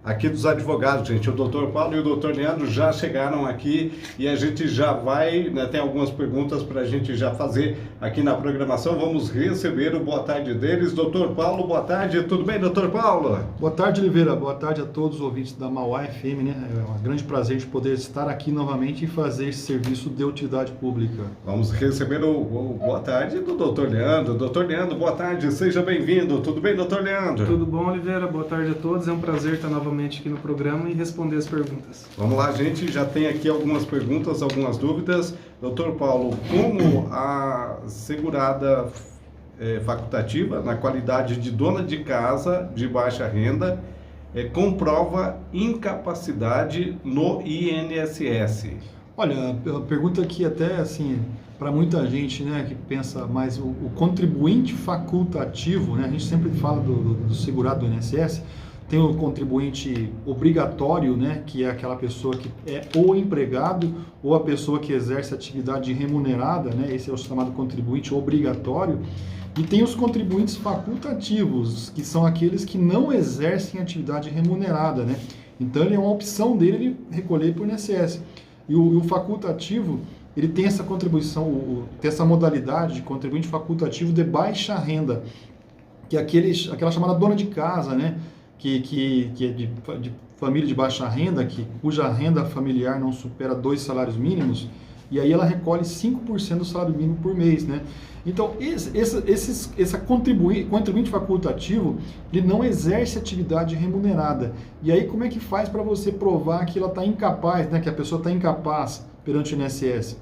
aqui dos advogados, gente. O doutor Paulo e o doutor Leandro já chegaram aqui e a gente já vai, né, tem algumas perguntas para a gente já fazer aqui na programação. Vamos receber o boa tarde deles. Doutor Paulo, boa tarde. Tudo bem, doutor Paulo? Boa tarde, Oliveira. Boa tarde a todos os ouvintes da Mauá FM, né? É um grande prazer de poder estar aqui novamente e fazer esse serviço de utilidade pública. Vamos receber o boa tarde do doutor Leandro. Doutor Leandro, boa tarde. Seja bem-vindo. Tudo bem, doutor Leandro? Tudo bom, Oliveira? Boa tarde a todos. É um prazer estar novamente aqui no programa e responder as perguntas. Vamos lá, gente, já tem aqui algumas perguntas, algumas dúvidas. Doutor Paulo, como a segurada facultativa, na qualidade de dona de casa de baixa renda, comprova incapacidade no INSS? Olha, a pergunta aqui até assim, para muita gente, né, que pensa, mas o contribuinte facultativo, né, a gente sempre fala do segurado do INSS. Tem o contribuinte obrigatório, né, que é aquela pessoa que é ou empregado ou a pessoa que exerce atividade remunerada, né, esse é o chamado contribuinte obrigatório. E tem os contribuintes facultativos, que são aqueles que não exercem atividade remunerada, né. Então, é uma opção dele recolher para o INSS. E o facultativo, ele tem essa contribuição, tem essa modalidade de contribuinte facultativo de baixa renda, que é aquela chamada dona de casa, né, que é de família de baixa renda, cuja renda familiar não supera 2 salários mínimos, e aí ela recolhe 5% do salário mínimo por mês, né? Então, esse contribuinte facultativo, ele não exerce atividade remunerada. E aí, como é que faz para você provar que ela está incapaz, né? Que a pessoa está incapaz perante o INSS?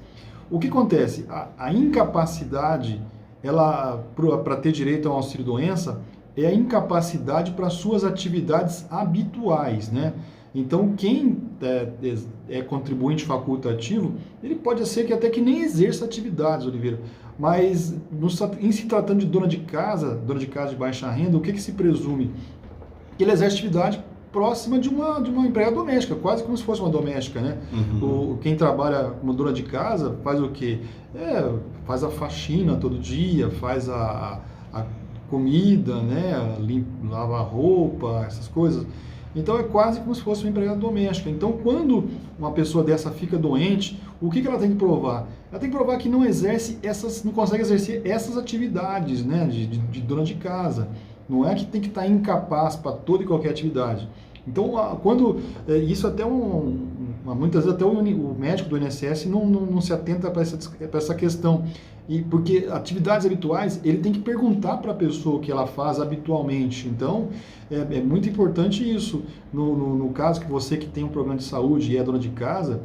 O que acontece? A incapacidade, ela, para ter direito ao auxílio-doença, é a incapacidade para suas atividades habituais, né? Então, quem é contribuinte facultativo, ele pode ser que até que nem exerça atividades, Oliveira, mas em se tratando de dona de casa de baixa renda, o que se presume? Que ele exerce atividade próxima de uma empregada doméstica, quase como se fosse uma doméstica, né? Uhum. Quem trabalha como dona de casa faz o quê? Faz a faxina todo dia, faz a comida, né, lava a roupa, essas coisas. Então é quase como se fosse uma empregada doméstica. Então, quando uma pessoa dessa fica doente, o que ela tem que provar? Ela tem que provar que não consegue exercer essas atividades, né, de dona de casa. Não é que tem que estar incapaz para toda e qualquer atividade. Então, isso até muitas vezes até o médico do INSS não se atenta para essa questão. Porque atividades habituais, ele tem que perguntar para a pessoa o que ela faz habitualmente. Então, é muito importante isso. No caso que você que tem um problema de saúde e é dona de casa,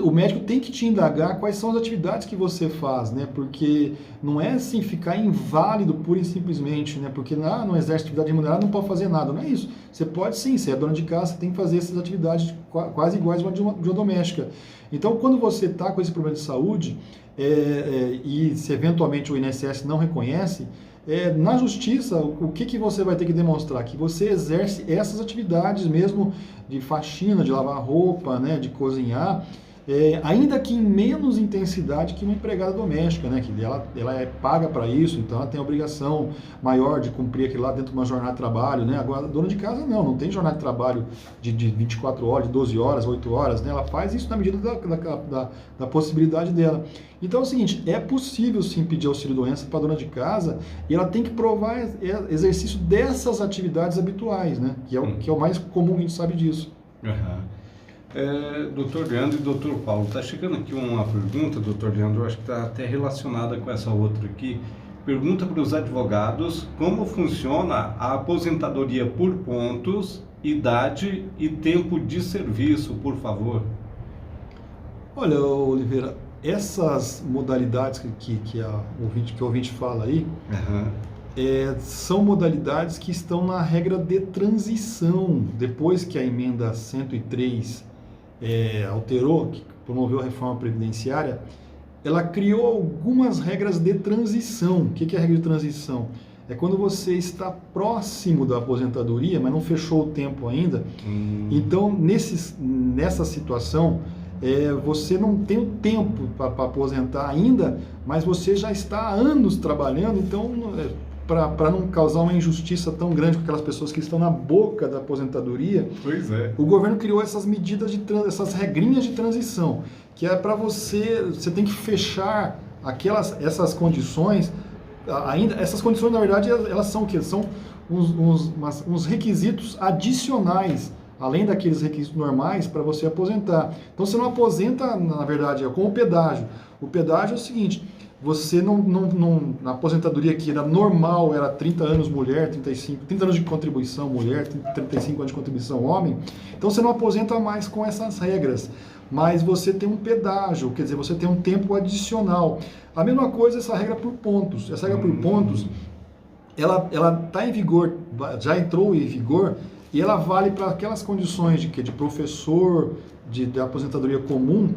o médico tem que te indagar quais são as atividades que você faz, né? Porque não é assim ficar inválido pura e simplesmente, né? Porque não exerce atividade remunerada, não pode fazer nada. Não é isso. Você pode sim, você é dona de casa, você tem que fazer essas atividades quase iguais a de uma doméstica. Então, quando você está com esse problema de saúde e se eventualmente o INSS não reconhece, na justiça, o que você vai ter que demonstrar? Que você exerce essas atividades mesmo de faxina, de lavar roupa, né, de cozinhar, ainda que em menos intensidade que uma empregada doméstica, né, que ela é paga para isso, então ela tem a obrigação maior de cumprir aquilo lá dentro de uma jornada de trabalho, né? Agora, a dona de casa não tem jornada de trabalho de 24 horas, de 12 horas, 8 horas, né? Ela faz isso na medida da possibilidade dela. Então é o seguinte, é possível sim pedir auxílio-doença para a dona de casa e ela tem que provar exercício dessas atividades habituais, né? Que é o mais comum, a gente sabe disso. Uhum. Doutor Leandro e doutor Paulo, está chegando aqui uma pergunta, doutor Leandro, eu acho que está até relacionada com essa outra aqui. Pergunta para os advogados como funciona a aposentadoria por pontos, idade e tempo de serviço, por favor. Olha, Oliveira, essas modalidades que o ouvinte fala aí, são modalidades que estão na regra de transição, depois que a emenda 103 alterou, que promoveu a reforma previdenciária, ela criou algumas regras de transição. O que é a regra de transição? É quando você está próximo da aposentadoria, mas não fechou o tempo ainda. Então, nessa situação, você não tem o tempo para aposentar ainda, mas você já está há anos trabalhando, então para não causar uma injustiça tão grande com aquelas pessoas que estão na boca da aposentadoria, Pois é. o governo criou essas medidas essas regrinhas de transição, que é para você tem que fechar essas condições. Ainda essas condições, na verdade, elas são o quê? São uns requisitos adicionais, além daqueles requisitos normais para você aposentar. Então você não aposenta, na verdade, com o pedágio. O pedágio é o seguinte: você na aposentadoria que era normal, era 30 anos mulher, 30 anos de contribuição mulher, 35 anos de contribuição homem, então você não aposenta mais com essas regras, mas você tem um pedágio, quer dizer, você tem um tempo adicional. A mesma coisa essa regra por pontos. Essa regra por pontos, ela está em vigor, já entrou em vigor, e ela vale para aquelas condições de professor, de aposentadoria comum,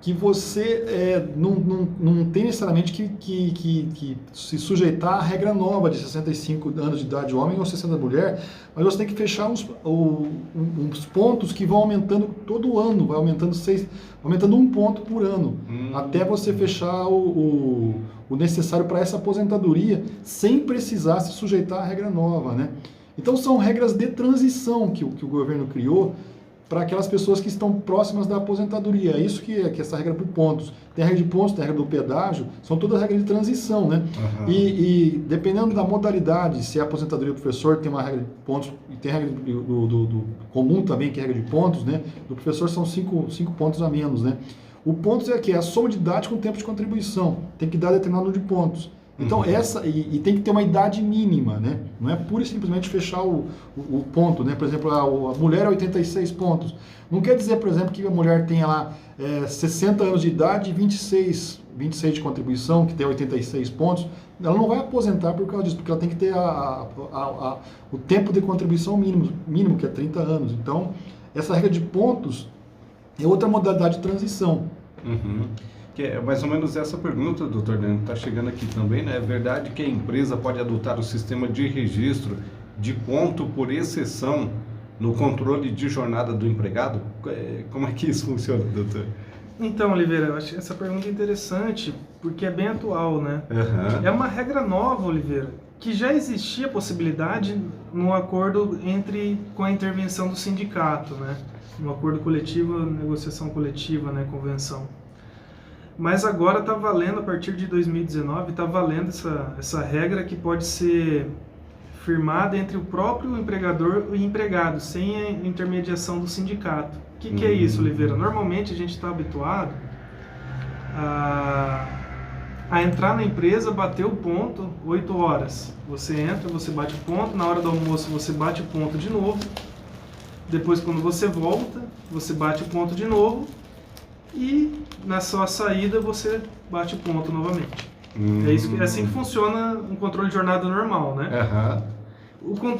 que você não tem necessariamente que se sujeitar à regra nova de 65 anos de idade homem ou 60 mulher, mas você tem que fechar uns pontos que vão aumentando todo ano, vai aumentando 1 ponto por ano, até você fechar o necessário para essa aposentadoria, sem precisar se sujeitar à regra nova, né? Então são regras de transição que o governo criou para aquelas pessoas que estão próximas da aposentadoria. É isso que essa regra por pontos. Tem a regra de pontos, tem a regra do pedágio, são todas regras de transição, né? Uhum. E dependendo da modalidade, se é aposentadoria do professor, tem uma regra de pontos, e tem a regra do comum também, que é a regra de pontos, né? Do professor são 5 pontos a menos, né? O pontos é que é a soma de idade com o tempo de contribuição. Tem que dar determinado número de pontos. Então, e tem que ter uma idade mínima, né? Não é pura e simplesmente fechar o ponto, né? Por exemplo, a mulher é 86 pontos. Não quer dizer, por exemplo, que a mulher tenha lá 60 anos de idade e 26 de contribuição, que tem 86 pontos. Ela não vai aposentar por causa disso, porque ela tem que ter o tempo de contribuição mínimo, que é 30 anos. Então, essa regra de pontos é outra modalidade de transição. Uhum. Que é mais ou menos essa pergunta, doutor Leandro, está chegando aqui também, né? É verdade que a empresa pode adotar o sistema de registro de ponto por exceção no controle de jornada do empregado? Como é que isso funciona, doutor? Então, Oliveira, eu acho essa pergunta interessante, porque é bem atual, né? Uhum. É uma regra nova, Oliveira, que já existia a possibilidade no acordo com a intervenção do sindicato, né? No acordo coletivo, negociação coletiva, né? Convenção. Mas agora está valendo, a partir de 2019, está valendo essa regra que pode ser firmada entre o próprio empregador e empregado, sem a intermediação do sindicato. O que é isso, Oliveira? Normalmente a gente está habituado a entrar na empresa, bater o ponto, 8 horas. Você entra, você bate o ponto, na hora do almoço você bate o ponto de novo, depois quando você volta, você bate o ponto de novo, e na sua saída você bate o ponto novamente. É assim que funciona um controle de jornada normal, né?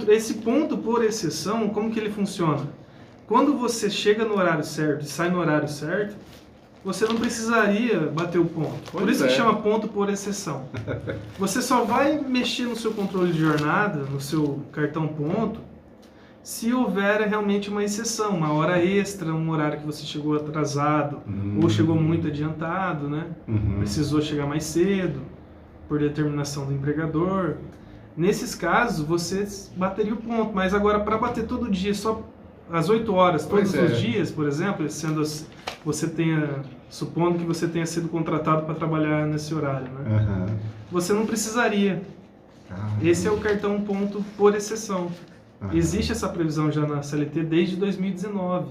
Esse ponto por exceção, como que ele funciona? Quando você chega no horário certo e sai no horário certo, você não precisaria bater o ponto. Por isso que chama ponto por exceção. Você só vai mexer no seu controle de jornada, no seu cartão ponto, se houver realmente uma exceção, uma hora extra, um horário que você chegou atrasado ou chegou muito adiantado, né? Precisou chegar mais cedo, por determinação do empregador. Nesses casos, você bateria o ponto, mas agora para bater todo dia, só às 8 horas, todos os dias, por exemplo, supondo que você tenha sido contratado para trabalhar nesse horário, né? Você não precisaria. Esse é o cartão ponto por exceção. Existe essa previsão já na CLT desde 2019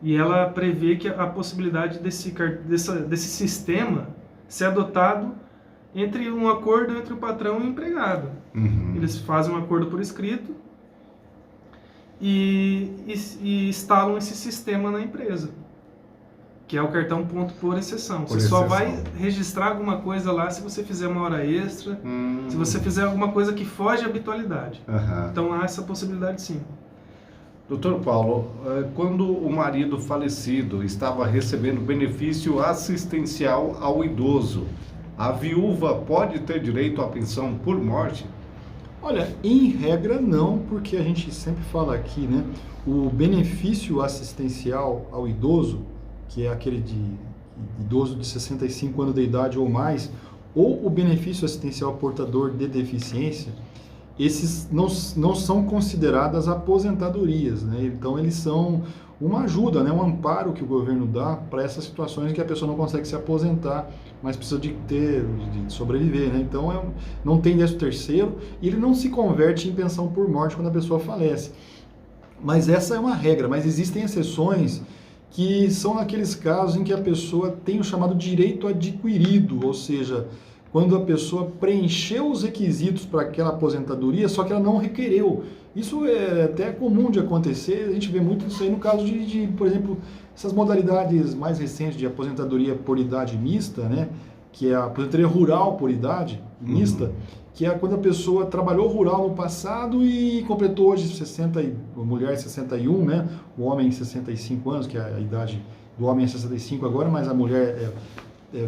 e ela prevê que a possibilidade desse sistema ser adotado entre um acordo entre o patrão e o empregado. Eles fazem um acordo por escrito e instalam esse sistema na empresa, que é o cartão ponto por exceção. Você só vai registrar alguma coisa lá se você fizer uma hora extra, se você fizer alguma coisa que foge à habitualidade. Então há essa possibilidade, sim. Doutor Paulo, quando o marido falecido estava recebendo benefício assistencial ao idoso, a viúva pode ter direito à pensão por morte? Olha, em regra não, porque a gente sempre fala aqui, né? O benefício assistencial ao idoso, que é aquele de idoso de 65 anos de idade ou mais, ou o benefício assistencial portador de deficiência, esses não são consideradas aposentadorias, né? Então eles são uma ajuda, né? Um amparo que o governo dá para essas situações em que a pessoa não consegue se aposentar, mas precisa de sobreviver, né? Então não tem 13º e ele não se converte em pensão por morte quando a pessoa falece. Mas essa é uma regra, mas existem exceções que são naqueles casos em que a pessoa tem o chamado direito adquirido, ou seja, quando a pessoa preencheu os requisitos para aquela aposentadoria, só que ela não requereu. Isso é até comum de acontecer, a gente vê muito isso aí no caso de, por exemplo, essas modalidades mais recentes de aposentadoria por idade mista, né? Que é a aposentadoria rural por idade mista, que é quando a pessoa trabalhou rural no passado e completou hoje 60, a mulher 61, né? O homem 65 anos, que é a idade do homem é 65 agora, mas a mulher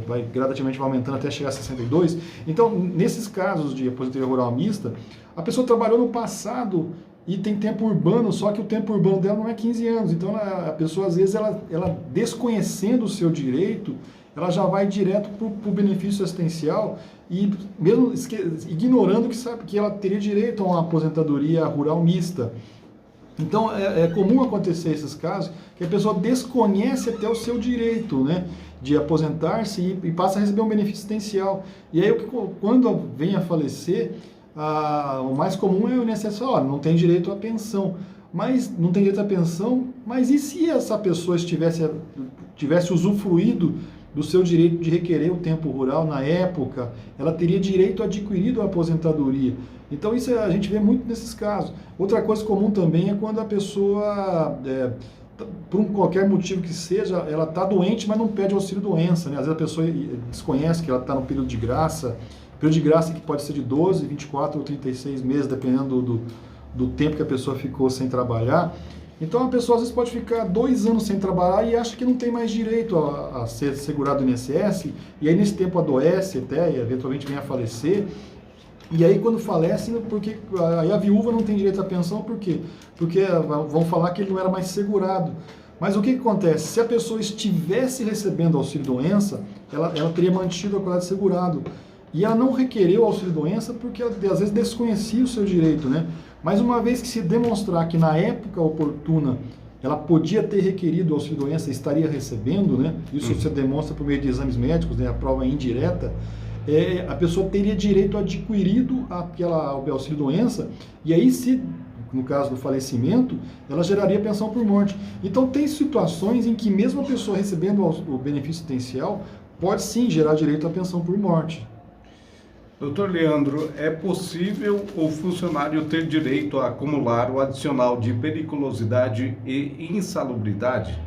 vai gradativamente aumentando até chegar a 62. Então, nesses casos de aposentadoria rural mista, a pessoa trabalhou no passado e tem tempo urbano, só que o tempo urbano dela não é 15 anos. Então, a pessoa, às vezes, ela desconhecendo o seu direito, ela já vai direto para o benefício assistencial e mesmo ignorando que sabe que ela teria direito a uma aposentadoria rural mista. Então, é comum acontecer esses casos que a pessoa desconhece até o seu direito, né, de aposentar-se e passa a receber um benefício assistencial. E aí, quando vem a falecer, o mais comum é o INSS, não tem direito à pensão. Mas não tem direito à pensão, mas e se essa pessoa tivesse usufruído do seu direito de requerer o tempo rural na época, ela teria direito adquirido à aposentadoria. Então isso a gente vê muito nesses casos. Outra coisa comum também é quando a pessoa, por qualquer motivo que seja, ela está doente, mas não pede auxílio-doença, né? Às vezes a pessoa desconhece que ela está no período de graça que pode ser de 12, 24 ou 36 meses, dependendo do tempo que a pessoa ficou sem trabalhar. Então a pessoa às vezes pode ficar 2 anos sem trabalhar e acha que não tem mais direito a ser segurado no INSS, e aí nesse tempo adoece até, e eventualmente vem a falecer. E aí quando falece, porque aí a viúva não tem direito à pensão, por quê? Porque vão falar que ele não era mais segurado. Mas o que acontece? Se a pessoa estivesse recebendo auxílio-doença, ela teria mantido a qualidade de segurado. E ela não requereu auxílio-doença porque ela, às vezes, desconhecia o seu direito, né? Mas uma vez que se demonstrar que na época oportuna ela podia ter requerido auxílio-doença e estaria recebendo, né? Isso você demonstra por meio de exames médicos, né? A prova é indireta. A pessoa teria direito adquirido ao auxílio-doença, e aí se, no caso do falecimento, ela geraria pensão por morte. Então tem situações em que mesmo a pessoa recebendo o benefício assistencial pode sim gerar direito à pensão por morte. Doutor Leandro, é possível o funcionário ter direito a acumular o adicional de periculosidade e insalubridade?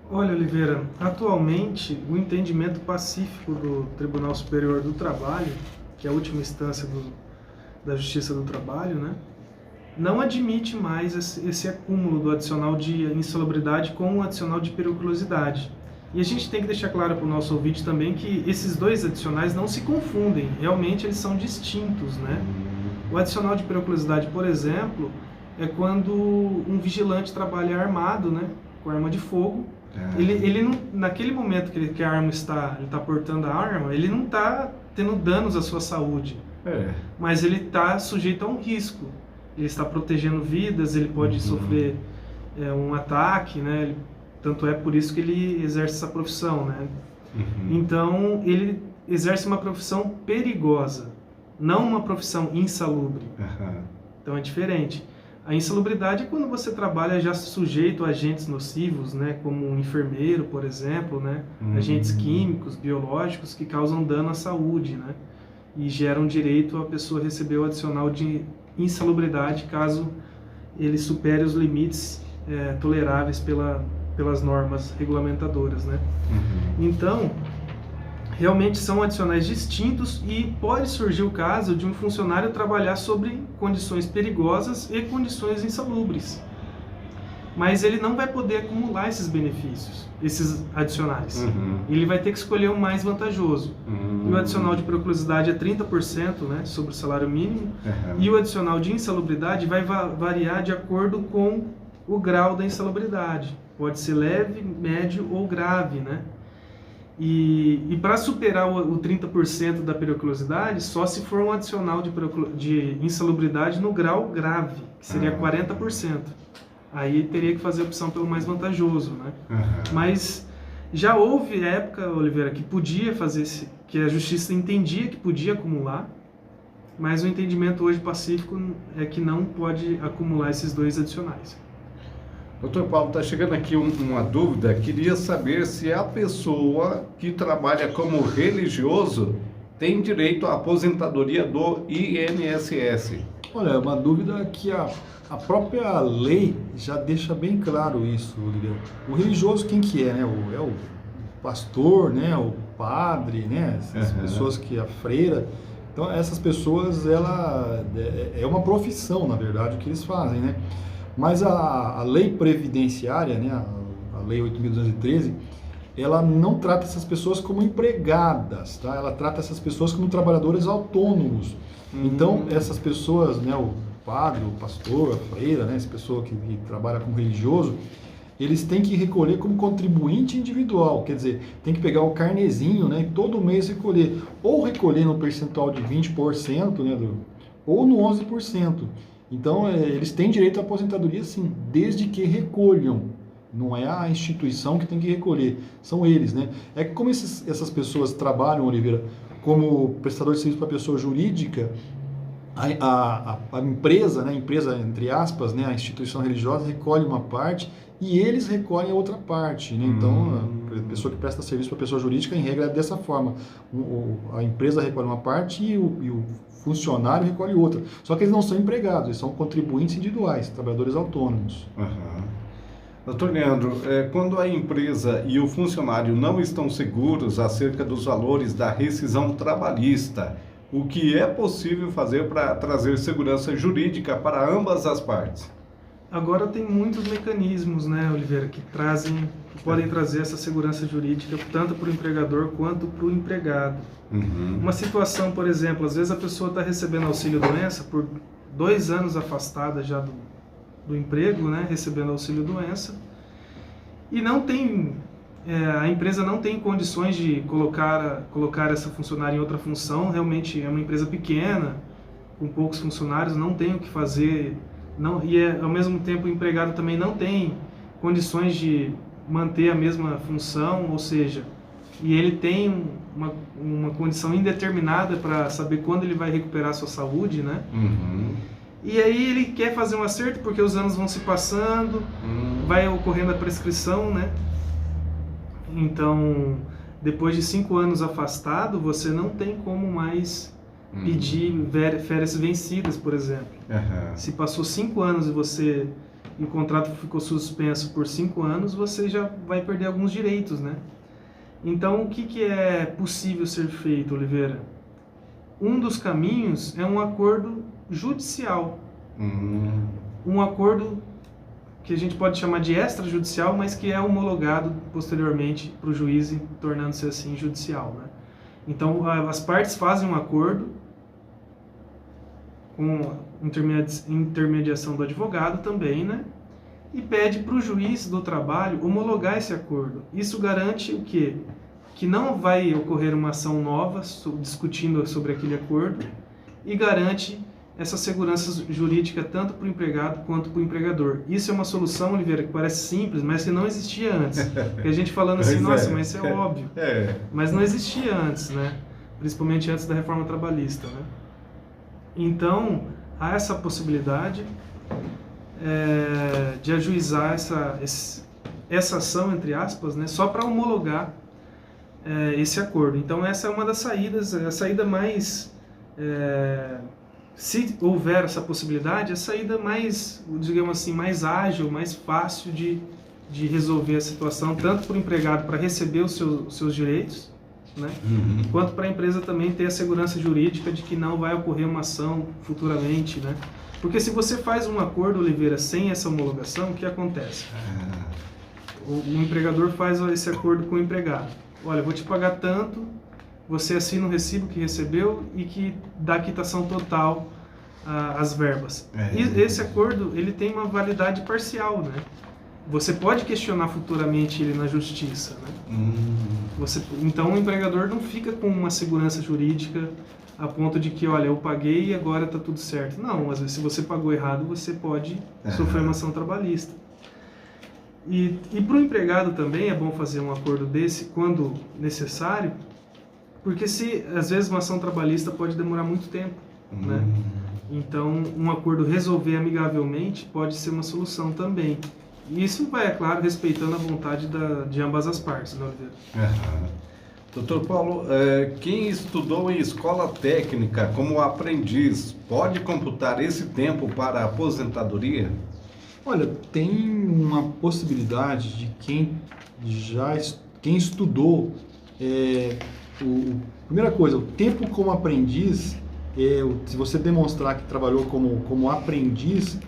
Olha, Oliveira, atualmente o entendimento pacífico do Tribunal Superior do Trabalho, que é a última instância da Justiça do Trabalho, né, não admite mais esse acúmulo do adicional de insalubridade com o adicional de periculosidade. E a gente tem que deixar claro para o nosso ouvinte também que esses dois adicionais não se confundem, realmente eles são distintos, né? O adicional de periculosidade, por exemplo, é quando um vigilante trabalha armado, né, com arma de fogo. Ele não, naquele momento que a arma ele tá portando a arma, ele não está tendo danos à sua saúde, mas ele está sujeito a um risco. Ele está protegendo vidas, ele pode sofrer um ataque, né? Tanto é por isso que ele exerce essa profissão, né? Então, ele exerce uma profissão perigosa, não uma profissão insalubre. Então, é diferente. A insalubridade é quando você trabalha já sujeito a agentes nocivos, né? Como um enfermeiro, por exemplo, né? Agentes químicos, biológicos que causam dano à saúde, né? E geram direito a pessoa receber o adicional de insalubridade caso ele supere os limites toleráveis pelas normas regulamentadoras, né? Então, realmente são adicionais distintos e pode surgir o caso de um funcionário trabalhar sobre condições perigosas e condições insalubres. Mas ele não vai poder acumular esses benefícios, esses adicionais. Ele vai ter que escolher o mais vantajoso. E o adicional de periculosidade é 30%, né, sobre o salário mínimo, e o adicional de insalubridade vai variar de acordo com o grau da insalubridade. Pode ser leve, médio ou grave, né? E para superar o 30% da periculosidade, só se for um adicional de insalubridade no grau grave, que seria 40%. Aí teria que fazer a opção pelo mais vantajoso, né? Mas já houve época, Oliveira, que podia fazer, que a justiça entendia que podia acumular, mas o entendimento hoje pacífico é que não pode acumular esses 2 adicionais. Doutor Paulo, está chegando aqui uma dúvida. Queria saber se a pessoa que trabalha como religioso tem direito à aposentadoria do INSS. Olha, é uma dúvida que a própria lei já deixa bem claro isso, Oliveira. O religioso quem que é, né? É o pastor, né? O padre, né? Essas pessoas que a freira. Então, essas pessoas, ela é uma profissão, na verdade, o que eles fazem, né? Mas a lei previdenciária, né, a lei 8.213, ela não trata essas pessoas como empregadas, tá? Ela trata essas pessoas como trabalhadores autônomos. Então, essas pessoas, né, o padre, o pastor, a freira, né, essa pessoa que trabalha como religioso, eles têm que recolher como contribuinte individual, quer dizer, tem que pegar o carnezinho, né, e todo mês recolher, ou recolher no percentual de 20%, né, ou no 11%. Então, eles têm direito à aposentadoria, sim, desde que recolham. Não é a instituição que tem que recolher, são eles, né? É que como essas pessoas trabalham, Oliveira, como prestador de serviço para pessoa jurídica, a empresa, né, empresa entre aspas, né, a instituição religiosa recolhe uma parte e eles recolhem a outra parte, né? Então, a pessoa que presta serviço para pessoa jurídica, em regra, é dessa forma. A empresa recolhe uma parte e o funcionário recolhe outra. Só que eles não são empregados, eles são contribuintes individuais, trabalhadores autônomos. Doutor Leandro, quando a empresa e o funcionário não estão seguros acerca dos valores da rescisão trabalhista, o que é possível fazer para trazer segurança jurídica para ambas as partes? Agora tem muitos mecanismos, né, Oliveira, que podem trazer essa segurança jurídica tanto para o empregador quanto para o empregado. Uma situação, por exemplo, às vezes a pessoa está recebendo auxílio-doença por 2 anos afastada já do emprego, né, recebendo auxílio-doença, e não tem, a empresa não tem condições de colocar essa funcionária em outra função. Realmente é uma empresa pequena, com poucos funcionários, não tem o que fazer, ao mesmo tempo o empregado também não tem condições de manter a mesma função, ou seja, e ele tem uma condição indeterminada para saber quando ele vai recuperar a sua saúde, né? E aí ele quer fazer um acerto porque os anos vão se passando, vai ocorrendo a prescrição, né? Então, depois de 5 anos afastado, você não tem como mais pedir férias vencidas, por exemplo. Se passou 5 anos e o contrato ficou suspenso por 5 anos, você já vai perder alguns direitos, né? Então, o que é possível ser feito, Oliveira? Um dos caminhos é um acordo judicial. Um acordo que a gente pode chamar de extrajudicial, mas que é homologado posteriormente para o juiz, tornando-se assim judicial, né? Então, as partes fazem um acordo com intermediação do advogado também, né? E pede para o juiz do trabalho homologar esse acordo. Isso garante o quê? Que não vai ocorrer uma ação nova discutindo sobre aquele acordo, e garante essa segurança jurídica tanto para o empregado quanto para o empregador. Isso é uma solução, Oliveira, que parece simples, mas que não existia antes. Porque a gente falando assim, nossa, mas isso é óbvio. Mas não existia antes, né? Principalmente antes da reforma trabalhista, né? Então, há essa possibilidade de ajuizar essa ação, entre aspas, né, só para homologar esse acordo. Então, essa é uma das saídas, a saída mais... se houver essa possibilidade, a saída mais, digamos assim, mais ágil, mais fácil de resolver a situação, tanto para o empregado para receber os seus direitos, né? Quanto para a empresa também ter a segurança jurídica de que não vai ocorrer uma ação futuramente, né? Porque se você faz um acordo, Oliveira, sem essa homologação, o que acontece? O empregador faz esse acordo com o empregado. Olha, eu vou te pagar tanto, você assina o recibo que recebeu e que dá quitação total às verbas. E esse acordo, ele tem uma validade parcial, né? você pode questionar futuramente ele na justiça, né? Então o empregador não fica com uma segurança jurídica a ponto de que, olha, eu paguei e agora está tudo certo. Não, às vezes se você pagou errado, você pode sofrer uma ação trabalhista. E para o empregado também é bom fazer um acordo desse quando necessário, porque às vezes uma ação trabalhista pode demorar muito tempo, né? Então um acordo resolver amigavelmente pode ser uma solução também. E isso vai, é claro, respeitando a vontade de ambas as partes, né, Oliveira? Doutor Paulo, quem estudou em escola técnica como aprendiz pode computar esse tempo para a aposentadoria? Olha, tem uma possibilidade de quem estudou, primeira coisa, o tempo como aprendiz, se você demonstrar que trabalhou como aprendiz,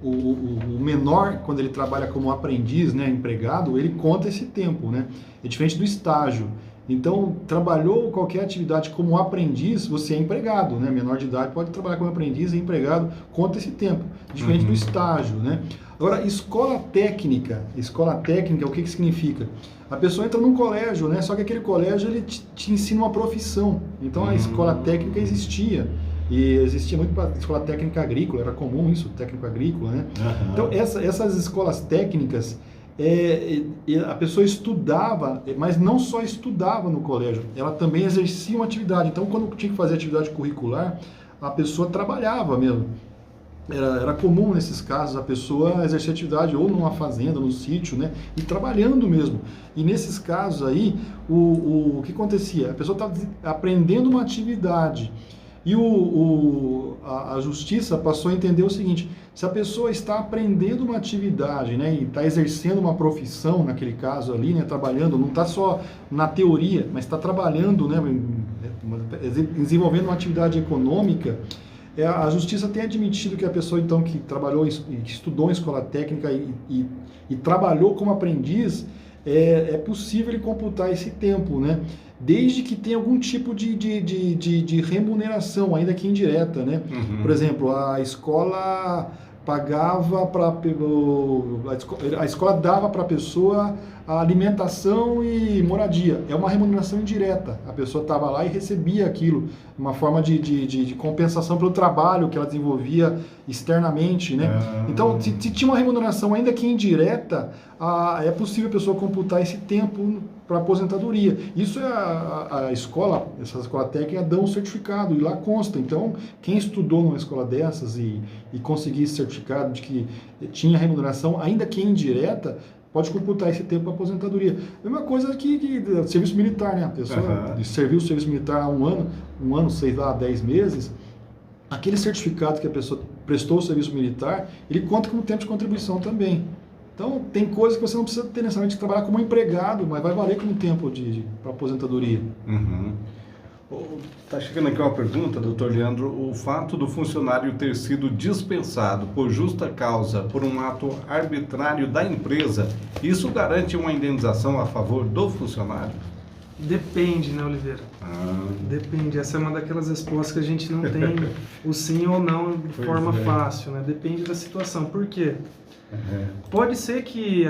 o menor, quando ele trabalha como aprendiz, né, empregado, ele conta esse tempo, né? É diferente do estágio. Então, trabalhou qualquer atividade como aprendiz, você é empregado, né? Menor de idade pode trabalhar como aprendiz e empregado, conta esse tempo. Diferente do estágio, né? Agora, escola técnica, o que significa? A pessoa entra num colégio, né? Só que aquele colégio, ele te ensina uma profissão. Então, a escola técnica existia. E existia muito para escola técnica agrícola, era comum isso, técnico agrícola, né? Então, essas escolas técnicas, a pessoa estudava, mas não só estudava no colégio, ela também exercia uma atividade. Então, quando tinha que fazer atividade curricular, a pessoa trabalhava mesmo. Era comum nesses casos a pessoa exercer atividade ou numa fazenda, no sítio, né? E trabalhando mesmo. E nesses casos aí, o que acontecia? A pessoa estava aprendendo uma atividade. E a justiça passou a entender o seguinte: se a pessoa está aprendendo uma atividade, né, e está exercendo uma profissão, naquele caso ali, né, trabalhando, não está só na teoria, mas está trabalhando, né, desenvolvendo uma atividade econômica, a justiça tem admitido que a pessoa, então, que trabalhou, que estudou em escola técnica e trabalhou como aprendiz, é possível ele computar esse tempo, né? Desde que tenha algum tipo de remuneração, ainda que indireta, né? Por exemplo, a escola pagava a escola dava para a pessoa a alimentação e moradia. É uma remuneração indireta. A pessoa estava lá e recebia aquilo, uma forma de compensação pelo trabalho que ela desenvolvia externamente, né? Então, se tinha uma remuneração ainda que indireta, é possível a pessoa computar esse tempo para aposentadoria. Isso é essa escola técnica dá um certificado e lá consta. Então, quem estudou numa escola dessas e conseguir esse certificado de que tinha remuneração, ainda que indireta, pode computar esse tempo para aposentadoria. A mesma coisa que serviço militar, né? A pessoa serviu o serviço militar há um ano, sei lá, 10 meses, aquele certificado que a pessoa prestou o serviço militar, ele conta como tempo de contribuição também. Então, tem coisas que você não precisa ter necessariamente trabalhar como empregado, mas vai valer como tempo para aposentadoria. Está chegando aqui uma pergunta, doutor Leandro. O fato do funcionário ter sido dispensado por justa causa por um ato arbitrário da empresa, isso garante uma indenização a favor do funcionário? Depende, né, Oliveira? Depende. Essa é uma daquelas respostas que a gente não tem o sim ou não de forma fácil, né? Depende da situação. Por quê? Pode ser que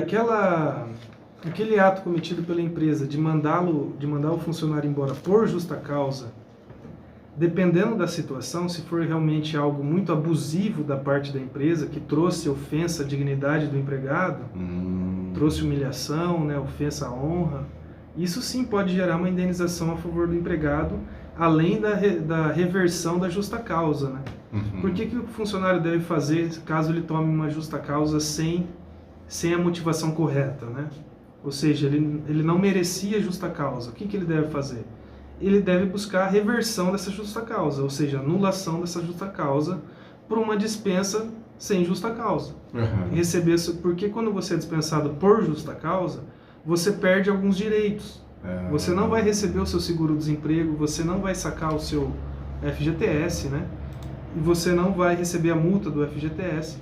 aquele ato cometido pela empresa de mandar o funcionário embora por justa causa, dependendo da situação, se for realmente algo muito abusivo da parte da empresa, que trouxe ofensa à dignidade do empregado, trouxe humilhação, né, ofensa à honra, isso sim pode gerar uma indenização a favor do empregado, além da reversão da justa causa, né? Por que o funcionário deve fazer caso ele tome uma justa causa sem a motivação correta, né? Ou seja, ele não merecia justa causa. O que ele deve fazer? Ele deve buscar a reversão dessa justa causa, ou seja, anulação dessa justa causa por uma dispensa sem justa causa. Porque quando você é dispensado por justa causa, você perde alguns direitos. Você não vai receber o seu seguro-desemprego, você não vai sacar o seu FGTS, né? E você não vai receber a multa do FGTS.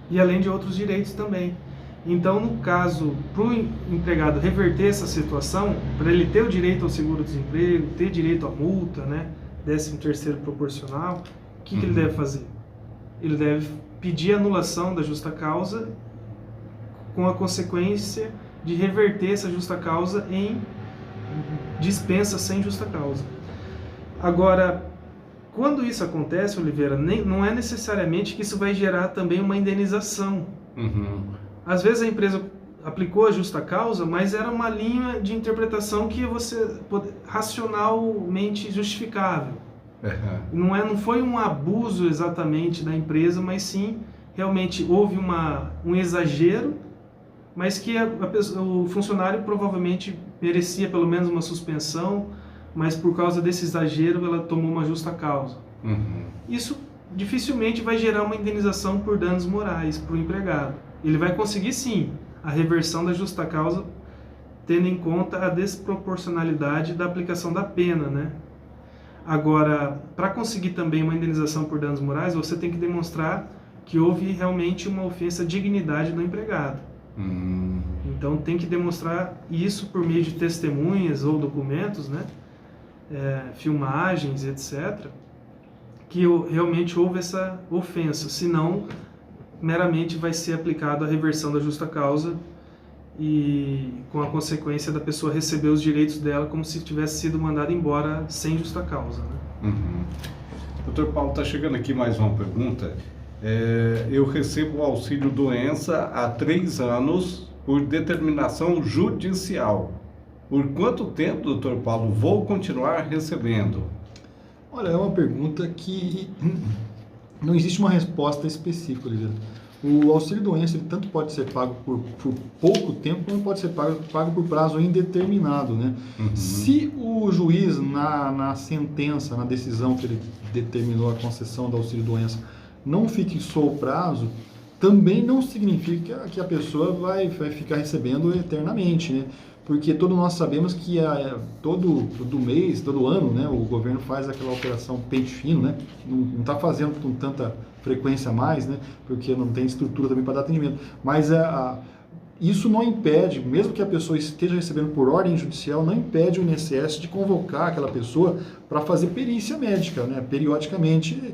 E além de outros direitos também. Então, no caso, para o empregado reverter essa situação, para ele ter o direito ao seguro-desemprego, ter direito à multa, né? 13º proporcional, o que ele deve fazer? ele deve pedir a anulação da justa causa com a consequência de reverter essa justa causa em dispensa sem justa causa. Agora, quando isso acontece, Oliveira, não é necessariamente que isso vai gerar também uma indenização. Às vezes a empresa aplicou a justa causa, mas era uma linha de interpretação que você racionalmente justificável. Não foi um abuso exatamente da empresa, mas sim realmente houve um exagero, mas que o funcionário provavelmente merecia pelo menos uma suspensão, mas por causa desse exagero ela tomou uma justa causa. Isso dificilmente vai gerar uma indenização por danos morais para o empregado. Ele vai conseguir sim a reversão da justa causa, tendo em conta a desproporcionalidade da aplicação da pena, né? Agora, para conseguir também uma indenização por danos morais, você tem que demonstrar que houve realmente uma ofensa à dignidade do empregado. Então tem que demonstrar isso por meio de testemunhas ou documentos, né? Filmagens, etc., que realmente houve essa ofensa, senão meramente vai ser aplicado a reversão da justa causa e com a consequência da pessoa receber os direitos dela como se tivesse sido mandada embora sem justa causa, né? Doutor Paulo, está chegando aqui mais uma pergunta. Eu recebo o auxílio doença há 3 anos por determinação judicial. Por quanto tempo, doutor Paulo, vou continuar recebendo? Olha, é uma pergunta que não existe uma resposta específica, Oliveira. O auxílio-doença ele tanto pode ser pago por pouco tempo, como pode ser pago por prazo indeterminado, né? Se o juiz, na sentença, na decisão que ele determinou a concessão do auxílio-doença, não fixou o prazo, também não significa que a pessoa vai ficar recebendo eternamente, né? Porque todos nós sabemos que todo mês, todo ano, né, o governo faz aquela operação pente fino, né? Não está fazendo com tanta frequência mais, né? Porque não tem estrutura também para dar atendimento. Mas isso não impede, mesmo que a pessoa esteja recebendo por ordem judicial, não impede o INSS de convocar aquela pessoa para fazer perícia médica, né? Periodicamente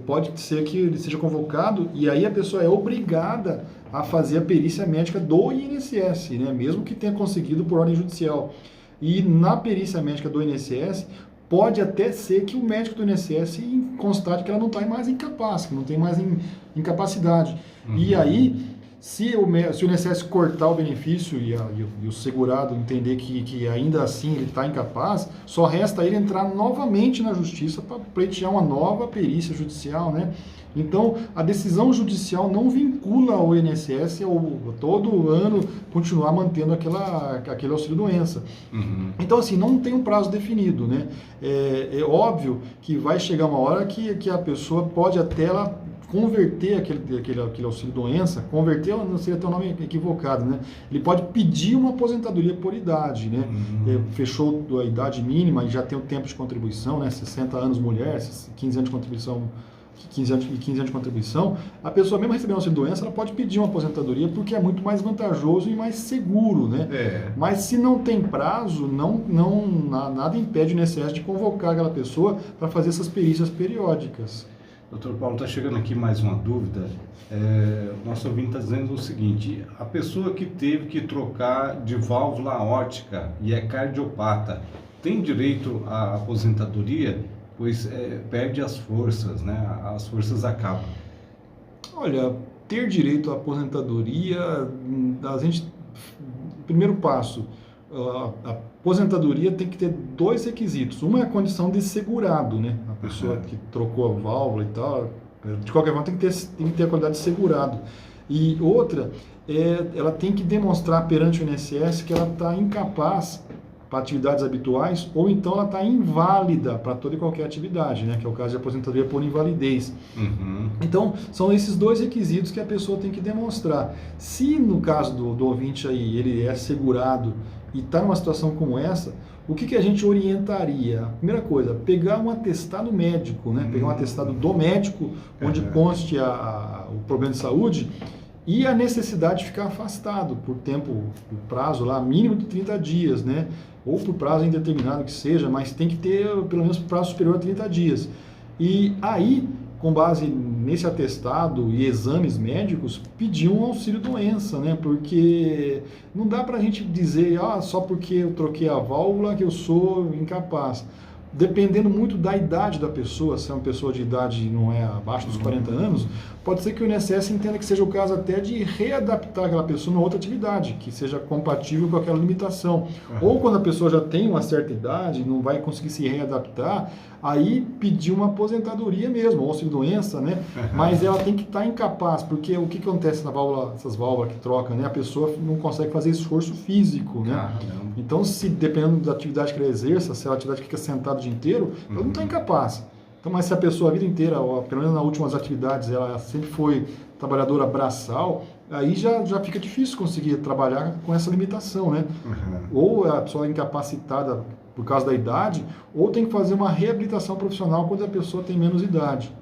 pode ser que ele seja convocado e aí a pessoa é obrigada a fazer a perícia médica do INSS, né? Mesmo que tenha conseguido por ordem judicial. E na perícia médica do INSS, pode até ser que o médico do INSS constate que ela não está mais incapaz, que não tem mais incapacidade. E aí, se o INSS cortar o benefício e o segurado entender que ainda assim ele está incapaz, só resta ele entrar novamente na justiça para pleitear uma nova perícia judicial, né? Então, a decisão judicial não vincula o INSS a todo ano continuar mantendo aquele auxílio-doença. Então, assim, não tem um prazo definido, né? É óbvio que vai chegar uma hora que a pessoa pode até ela converter aquele auxílio-doença, converter não seria até um nome equivocado, né? Ele pode pedir uma aposentadoria por idade, né? Fechou a idade mínima e já tem o tempo de contribuição, né? 60 anos mulher, 15 anos de contribuição, 15 anos de contribuição, a pessoa mesmo recebendo auxílio-doença, ela pode pedir uma aposentadoria porque é muito mais vantajoso e mais seguro, né? Mas se não tem prazo, nada impede o INSS de convocar aquela pessoa para fazer essas perícias periódicas. Doutor Paulo, está chegando aqui mais uma dúvida. O nosso ouvinte está dizendo o seguinte: a pessoa que teve que trocar de válvula aórtica e é cardiopata, tem direito à aposentadoria? Pois perde as forças, né? As forças acabam. Olha, ter direito à aposentadoria, primeiro passo, a aposentadoria tem que ter 2 requisitos. Uma é a condição de segurado, né? A pessoa que trocou a válvula e tal, de qualquer forma tem que ter a qualidade de segurado. E outra, ela tem que demonstrar perante o INSS que ela está incapaz para atividades habituais, ou então ela está inválida para toda e qualquer atividade, né? Que é o caso de aposentadoria por invalidez. Então, são esses 2 requisitos que a pessoa tem que demonstrar. Se no caso do ouvinte aí, ele é segurado e está numa situação como essa, o que a gente orientaria? A primeira coisa, pegar um atestado médico, né? Pegar um atestado do médico, onde conste o problema de saúde, e a necessidade de ficar afastado por prazo lá, mínimo de 30 dias, né? Ou por prazo indeterminado que seja, mas tem que ter pelo menos prazo superior a 30 dias. E aí, com base nesse atestado e exames médicos, pedir um auxílio-doença, né? Porque não dá para a gente dizer, só porque eu troquei a válvula que eu sou incapaz. Dependendo muito da idade da pessoa, se é uma pessoa de idade não é abaixo dos 40 anos, pode ser que o INSS entenda que seja o caso até de readaptar aquela pessoa numa outra atividade, que seja compatível com aquela limitação. Ou quando a pessoa já tem uma certa idade, não vai conseguir se readaptar, aí pedir uma aposentadoria mesmo, ou auxílio-doença, né? Mas ela tem que estar incapaz, porque o que acontece na válvula, essas válvulas que trocam, né? A pessoa não consegue fazer esforço físico, né? Então, se dependendo da atividade que ela exerça, se é uma atividade que fica sentada o dia inteiro, ela não está incapaz. Então, mas se a pessoa a vida inteira, ou pelo menos nas últimas atividades, ela sempre foi trabalhadora braçal, aí já fica difícil conseguir trabalhar com essa limitação, né? Ou a pessoa é incapacitada por causa da idade, ou tem que fazer uma reabilitação profissional quando a pessoa tem menos idade.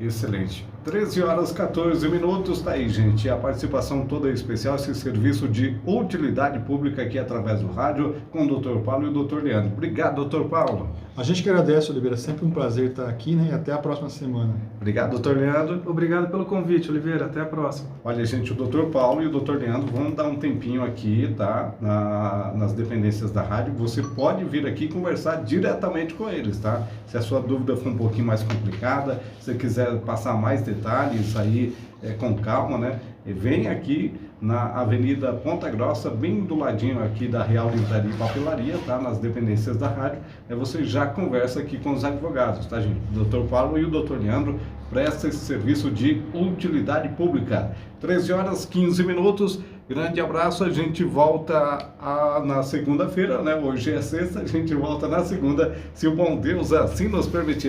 Excelente. 13 horas 14 minutos, tá aí, gente. A participação toda especial, esse serviço de utilidade pública aqui através do rádio com o Dr. Paulo e o Dr. Leandro. Obrigado, Dr. Paulo. A gente que agradece, Oliveira. Sempre um prazer estar aqui, né? E até a próxima semana. Obrigado, Dr. Leandro. Obrigado pelo convite, Oliveira. Até a próxima. Olha, gente, o Dr. Paulo e o Dr. Leandro vão dar um tempinho aqui, tá? Nas dependências da rádio. Você pode vir aqui conversar diretamente com eles, tá? Se a sua dúvida for um pouquinho mais complicada, se você quiser passar mais detalhes aí com calma, né? Vem aqui na Avenida Ponta Grossa, bem do ladinho aqui da Real Livraria e Papelaria, tá? Nas dependências da rádio. Você já conversa aqui com os advogados, tá, gente? O Dr. Paulo e o Dr. Leandro prestam esse serviço de utilidade pública. 13 horas 15 minutos. Grande abraço, a gente volta na segunda-feira, né? Hoje é sexta, a gente volta na segunda, se o bom Deus assim nos permitir.